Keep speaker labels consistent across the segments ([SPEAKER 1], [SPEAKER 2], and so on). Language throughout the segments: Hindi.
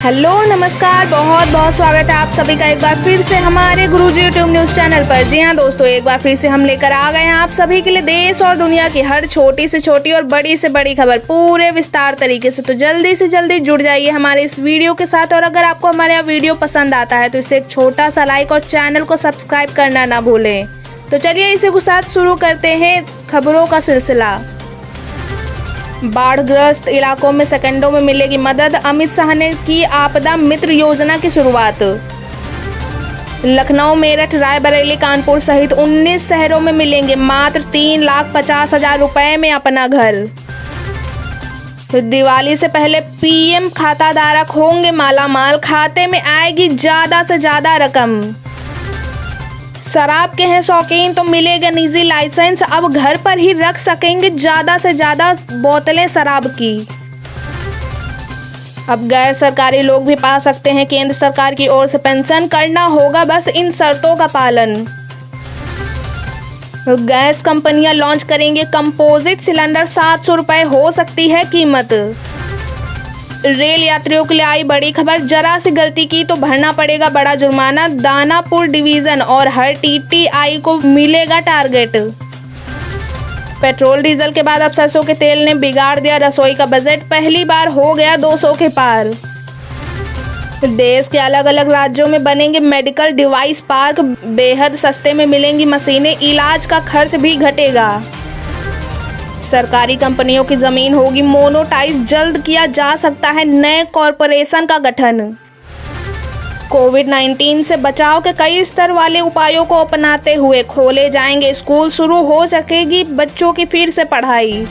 [SPEAKER 1] हेलो नमस्कार, बहुत बहुत स्वागत है आप सभी का एक बार फिर से हमारे गुरुजी यूट्यूब न्यूज़ चैनल पर। जी हाँ दोस्तों, एक बार फिर से हम लेकर आ गए हैं आप सभी के लिए देश और दुनिया की हर छोटी से छोटी और बड़ी से बड़ी खबर पूरे विस्तार तरीके से। तो जल्दी से जल्दी जुड़ जाइए हमारे इस वीडियो के साथ। और अगर आपको हमारा यह वीडियो पसंद आता है तो इसे एक छोटा सा लाइक और चैनल को सब्सक्राइब करना ना भूलें। तो चलिए इसी के साथ शुरू करते हैं खबरों का सिलसिला। बाढ़ग्रस्त इलाकों में सेकंडों में मिलेगी मदद, अमित शाह ने की आपदा मित्र योजना की शुरुआत। लखनऊ, मेरठ, रायबरेली, कानपुर सहित 19 शहरों में मिलेंगे मात्र 3,50,000 रुपए में अपना घर। दिवाली से पहले पीएम खाता धारक होंगे मालामाल, खाते में आएगी ज्यादा से ज्यादा रकम। शराब के हैं शौकीन तो मिलेगा निजी लाइसेंस, अब घर पर ही रख सकेंगे ज्यादा से ज्यादा बोतलें शराब की। अब गैर सरकारी लोग भी पा सकते हैं केंद्र सरकार की ओर से पेंशन, करना होगा बस इन शर्तों का पालन। गैस कंपनियां लॉन्च करेंगे कंपोजिट सिलेंडर, 700 रुपए हो सकती है कीमत। रेल यात्रियों के लिए आई बड़ी खबर, जरा सी गलती की तो भरना पड़ेगा बड़ा जुर्माना। दानापुर डिवीजन और हर टीटीआई को मिलेगा टारगेट। पेट्रोल डीजल के बाद अब सरसों के तेल ने बिगाड़ दिया रसोई का बजट, पहली बार हो गया 200 के पार। देश के अलग अलग राज्यों में बनेंगे मेडिकल डिवाइस पार्क, बेहद सस्ते में मिलेंगी मशीनें, इलाज का खर्च भी घटेगा। सरकारी कंपनियों की जमीन होगी मोनोटाइज, जल्द किया जा सकता है नए कॉरपोरेशन का गठन। कोविड-19 से बचाव के कई स्तर वाले उपायों को अपनाते हुए खोले जाएंगे स्कूल, शुरू हो सकेगी बच्चों की फिर से पढ़ाई।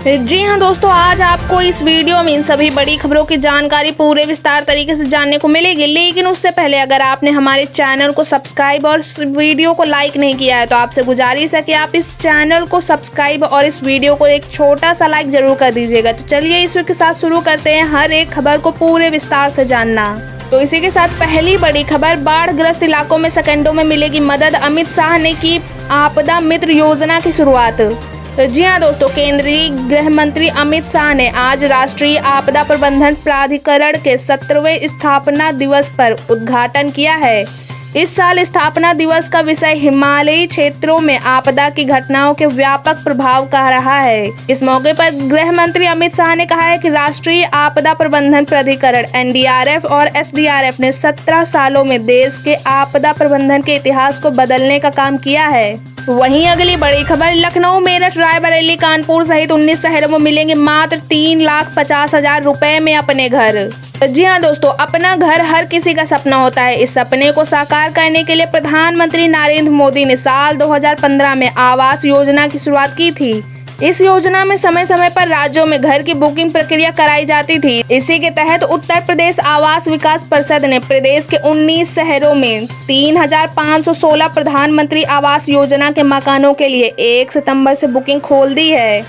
[SPEAKER 1] जी हाँ दोस्तों, आज आपको इस वीडियो में इन सभी बड़ी खबरों की जानकारी पूरे विस्तार तरीके से जानने को मिलेगी। लेकिन उससे पहले अगर आपने हमारे चैनल को सब्सक्राइब और इस वीडियो को लाइक नहीं किया है तो आपसे गुजारिश है कि आप इस चैनल को सब्सक्राइब और इस वीडियो को एक छोटा सा लाइक जरूर कर दीजिएगा। तो चलिए इसी के साथ शुरू करते हैं हर एक खबर को पूरे विस्तार से जानना। तो इसी के साथ पहली बड़ी खबर, बाढ़ग्रस्त इलाकों में सेकंडों में मिलेगी मदद, अमित शाह ने की आपदा मित्र योजना की शुरुआत। जी हाँ दोस्तों, केंद्रीय गृह मंत्री अमित शाह ने आज राष्ट्रीय आपदा प्रबंधन प्राधिकरण के 17वें स्थापना दिवस पर उद्घाटन किया है। इस साल स्थापना दिवस का विषय हिमालयी क्षेत्रों में आपदा की घटनाओं के व्यापक प्रभाव का रहा है। इस मौके पर गृह मंत्री अमित शाह ने कहा है कि राष्ट्रीय आपदा प्रबंधन प्राधिकरण एनडीआरएफ और एसडीआरएफ ने 17 सालों में देश के आपदा प्रबंधन के इतिहास को बदलने का काम किया है। वहीं अगली बड़ी खबर, लखनऊ, मेरठ, रायबरेली, कानपुर सहित 19 शहरों में मिलेंगे मात्र 3,50,000 रुपए में अपने घर। जी हाँ दोस्तों, अपना घर हर किसी का सपना होता है। इस सपने को साकार करने के लिए प्रधानमंत्री नरेंद्र मोदी ने साल 2015 में आवास योजना की शुरुआत की थी। इस योजना में समय समय पर राज्यों में घर की बुकिंग प्रक्रिया कराई जाती थी। इसी के तहत उत्तर प्रदेश आवास विकास परिषद ने प्रदेश के 19 शहरों में 3,516 प्रधानमंत्री आवास योजना के मकानों के लिए 1 सितंबर से बुकिंग खोल दी है।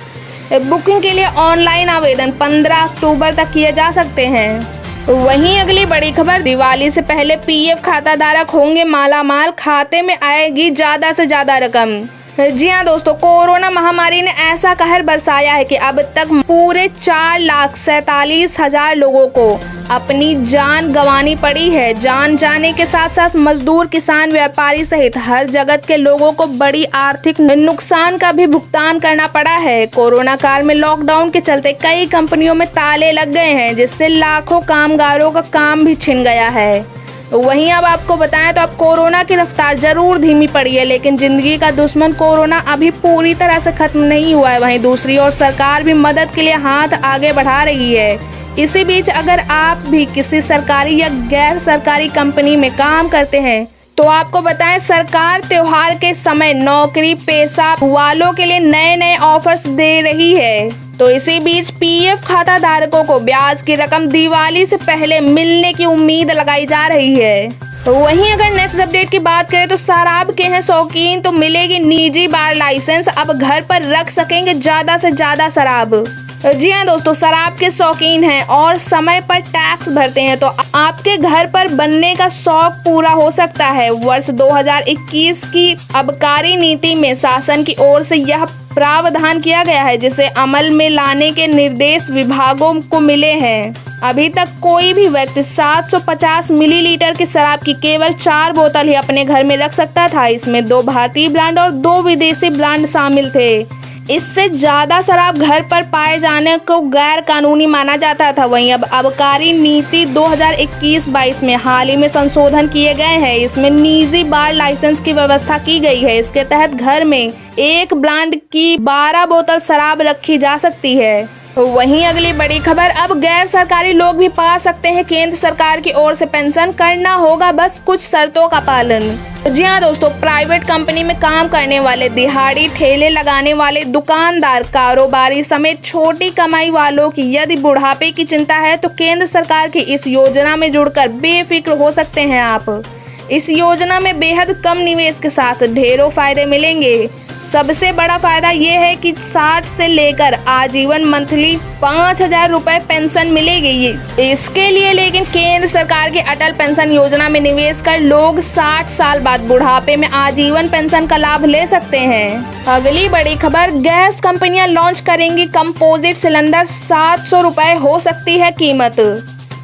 [SPEAKER 1] बुकिंग के लिए ऑनलाइन आवेदन 15 अक्टूबर तक किए जा सकते हैं। वहीं अगली बड़ी खबर, दिवाली से पहले पीएफ खाता धारक होंगे मालामाल, खाते में आएगी ज्यादा से ज्यादा रकम। जी हाँ दोस्तों, कोरोना महामारी ने ऐसा कहर बरसाया है कि अब तक पूरे 4,47,000 लोगों को अपनी जान गंवानी पड़ी है। जान जाने के साथ साथ मजदूर, किसान, व्यापारी सहित हर जगत के लोगों को बड़ी आर्थिक नुकसान का भी भुगतान करना पड़ा है। कोरोना काल में लॉकडाउन के चलते कई कंपनियों में ताले लग गए हैं, जिससे लाखों कामगारों का काम भी छिन गया है। वहीं अब आपको बताएं तो अब कोरोना की रफ्तार जरूर धीमी पड़ी है, लेकिन जिंदगी का दुश्मन कोरोना अभी पूरी तरह से खत्म नहीं हुआ है। वहीं दूसरी ओर सरकार भी मदद के लिए हाथ आगे बढ़ा रही है। इसी बीच अगर आप भी किसी सरकारी या गैर सरकारी कंपनी में काम करते हैं तो आपको बताएं, सरकार त्योहार के समय नौकरी पेशा वालों के लिए नए नए ऑफर्स दे रही है। तो इसी बीच पीएफ खाता धारकों को ब्याज की रकम दिवाली से पहले मिलने की उम्मीद लगाई जा रही है। वहीं अगर नेक्स्ट अपडेट की बात करें तो शराब के हैं शौकीन तो मिलेगी निजी बार लाइसेंस, अब घर पर रख सकेंगे ज्यादा से ज्यादा शराब। जी हाँ दोस्तों, शराब के शौकीन हैं और समय पर टैक्स भरते हैं तो आपके घर पर बनने का शौक पूरा हो सकता है। वर्ष 2021 की आबकारी नीति में शासन की ओर से यह प्रावधान किया गया है, जिसे अमल में लाने के निर्देश विभागों को मिले हैं। अभी तक कोई भी व्यक्ति 750 मिलीलीटर की शराब की केवल 4 बोतल ही अपने घर में रख सकता था। इसमें 2 भारतीय ब्रांड और 2 विदेशी ब्रांड शामिल थे। इससे ज्यादा शराब घर पर पाए जाने को गैर कानूनी माना जाता था। वहीं अब आबकारी नीति 2021-22 में हाल ही में संशोधन किए गए हैं। इसमें निजी बार लाइसेंस की व्यवस्था की गई है। इसके तहत घर में एक ब्रांड की 12 बोतल शराब रखी जा सकती है। वहीं अगली बड़ी खबर, अब गैर सरकारी लोग भी पा सकते हैं केंद्र सरकार की ओर से पेंशन। करना होगा बस कुछ शर्तों का पालन। जी हाँ दोस्तों, प्राइवेट कंपनी में काम करने वाले, दिहाड़ी ठेले लगाने वाले, दुकानदार, कारोबारी समेत छोटी कमाई वालों की यदि बुढ़ापे की चिंता है तो केंद्र सरकार की इस योजना में जुड़कर बेफिक्र हो सकते हैं आप। इस योजना में बेहद कम निवेश के साथ ढेरों फायदे मिलेंगे। सबसे बड़ा फायदा ये है कि 60 से लेकर आजीवन मंथली 5000 रुपए पेंशन मिलेगी। इसके लिए लेकिन केंद्र सरकार की अटल पेंशन योजना में निवेश कर लोग 60 साल बाद बुढ़ापे में आजीवन पेंशन का लाभ ले सकते हैं। अगली बड़ी खबर, गैस कंपनियां लॉन्च करेंगी कंपोजिट सिलेंडर। 700 रुपए हो सकती है कीमत।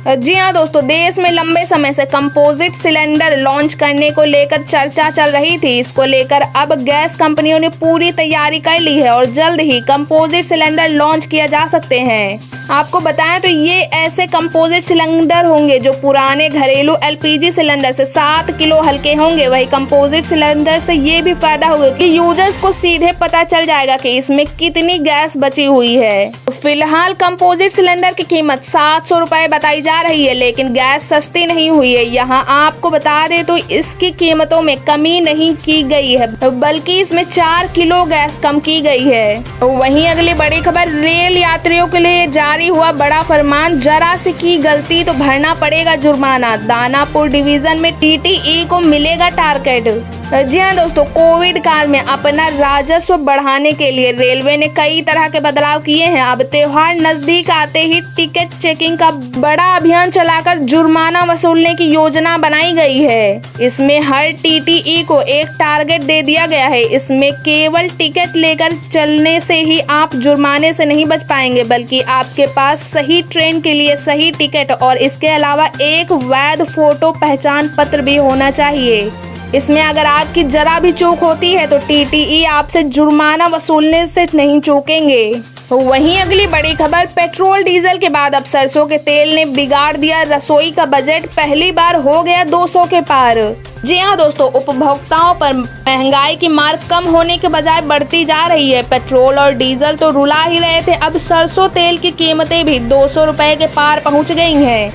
[SPEAKER 1] जी हाँ दोस्तों, देश में लंबे समय से कंपोजिट सिलेंडर लॉन्च करने को लेकर चर्चा चल रही थी। इसको लेकर अब गैस कंपनियों ने पूरी तैयारी कर ली है और जल्द ही कंपोजिट सिलेंडर लॉन्च किया जा सकते हैं। आपको बताएं तो ये ऐसे कंपोजिट सिलेंडर होंगे जो पुराने घरेलू एलपीजी सिलेंडर से 7 किलो हल्के होंगे। वही कंपोजिट सिलेंडर से ये भी फायदा होगा कि यूजर्स को सीधे पता चल जाएगा कि इसमें कितनी गैस बची हुई है। फिलहाल कंपोजिट सिलेंडर की कीमत 700 रुपए बताई जा रही है, लेकिन गैस सस्ती नहीं हुई है। यहाँ आपको बता दें तो इसकी कीमतों में कमी नहीं की गई है, बल्कि इसमें 4 किलो गैस कम की गई है। वहीं अगली बड़ी खबर, रेल यात्रियों के लिए जारी हुआ बड़ा फरमान। जरा सी की गलती तो भरना पड़ेगा जुर्माना। दानापुर डिवीजन में टीटीई को मिलेगा टारगेट। जी हाँ दोस्तों, कोविड काल में अपना राजस्व बढ़ाने के लिए रेलवे ने कई तरह के बदलाव किए हैं। अब त्योहार नजदीक आते ही टिकट चेकिंग का बड़ा अभियान चलाकर जुर्माना वसूलने की योजना बनाई गई है। इसमें हर टीटीई को एक टारगेट दे दिया गया है। इसमें केवल टिकट लेकर चलने से ही आप जुर्माने से नहीं बच पाएंगे, बल्कि आपके पास सही ट्रेन के लिए सही टिकट और इसके अलावा एक वैध फोटो पहचान पत्र भी होना चाहिए। इसमें अगर आपकी जरा भी चूक होती है तो टीटीई आपसे जुर्माना वसूलने से नहीं चूकेंगे। वहीं अगली बड़ी खबर, पेट्रोल डीजल के बाद अब सरसों के तेल ने बिगाड़ दिया रसोई का बजट। पहली बार हो गया 200 के पार। जी हाँ दोस्तों, उपभोक्ताओं पर महंगाई की मार कम होने के बजाय बढ़ती जा रही है। पेट्रोल और डीजल तो रुला ही रहे थे, अब सरसों तेल की कीमतें भी 200 रुपए के पार पहुँच गई हैं।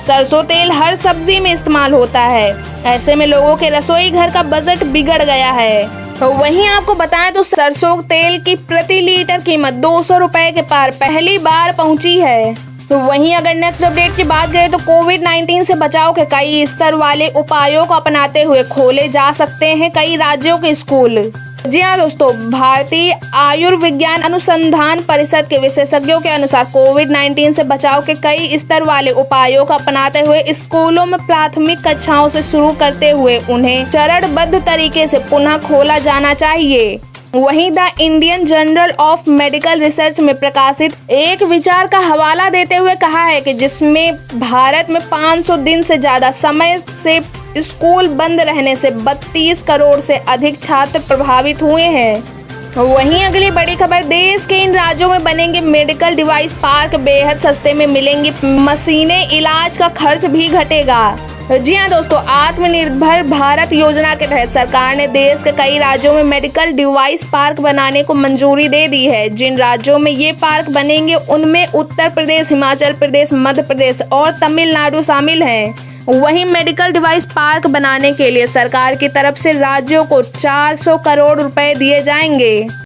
[SPEAKER 1] सरसों तेल हर सब्जी में इस्तेमाल होता है, ऐसे में लोगों के रसोई घर का बजट बिगड़ गया है। वहीं आपको बताएं तो सरसों तेल की प्रति लीटर कीमत 200 रुपए के पार पहली बार पहुंची है। वहीं अगर नेक्स्ट अपडेट की बात करें तो कोविड-19 से बचाव के कई स्तर वाले उपायों को अपनाते हुए खोले जा सकते हैं कई राज्यों के स्कूल। जी हाँ दोस्तों, भारतीय आयुर्विज्ञान अनुसंधान परिषद के विशेषज्ञों के अनुसार कोविड-19 से बचाव के कई स्तर वाले उपायों को अपनाते हुए स्कूलों में प्राथमिक कक्षाओं से शुरू करते हुए उन्हें चरणबद्ध तरीके से पुनः खोला जाना चाहिए। वहीं the Indian journal of medical research में प्रकाशित एक विचार का हवाला देते हुए कहा है कि जिसमें भारत में 500 दिन से ज्यादा समय से स्कूल बंद रहने से 32 करोड़ से अधिक छात्र प्रभावित हुए हैं। वहीं अगली बड़ी खबर, देश के इन राज्यों में बनेंगे मेडिकल डिवाइस पार्क। बेहद सस्ते में मिलेंगी मशीनें, इलाज का खर्च भी घटेगा। जी हाँ दोस्तों, आत्मनिर्भर भारत योजना के तहत सरकार ने देश के कई राज्यों में मेडिकल डिवाइस पार्क बनाने को मंजूरी दे दी है। जिन राज्यों में ये पार्क बनेंगे उनमें उत्तर प्रदेश, हिमाचल प्रदेश, मध्य प्रदेश और तमिलनाडु शामिल हैं। वहीं मेडिकल डिवाइस पार्क बनाने के लिए सरकार की तरफ से राज्यों को 400 करोड़ रुपए दिए जाएंगे।